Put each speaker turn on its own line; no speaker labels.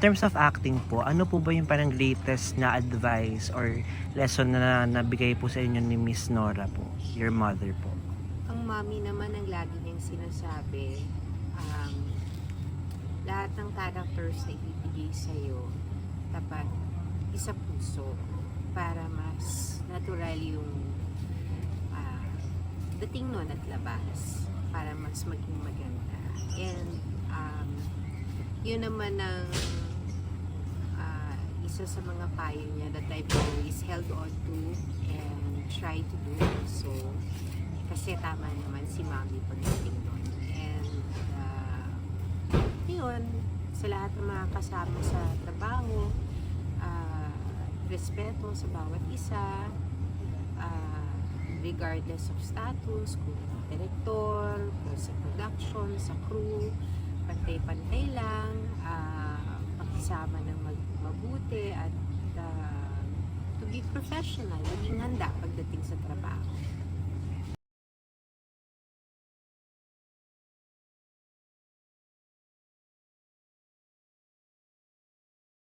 terms of acting po, ano po ba yung parang latest na advice or lesson na nabigay po sa inyo ni Miss Nora po, your mother po?
Ang mami naman ang lagi niyang sinasabi, um, lahat ng characters na ibibigay sa'yo, dapat isa puso para mas natural yung dating nun at labas, para mas maging maganda. And yun naman ang isa sa mga payo niya that I've always held on to and try to do so, kasi tama naman si mami pagdating doon. And yun, sa lahat ng mga kasama sa trabaho, respeto sa bawat isa, regardless of status, kung director, kung sa production, sa crew, pantay-pantay lang, pakisama ng mabuti at to be professional, maging handa pagdating sa trabaho.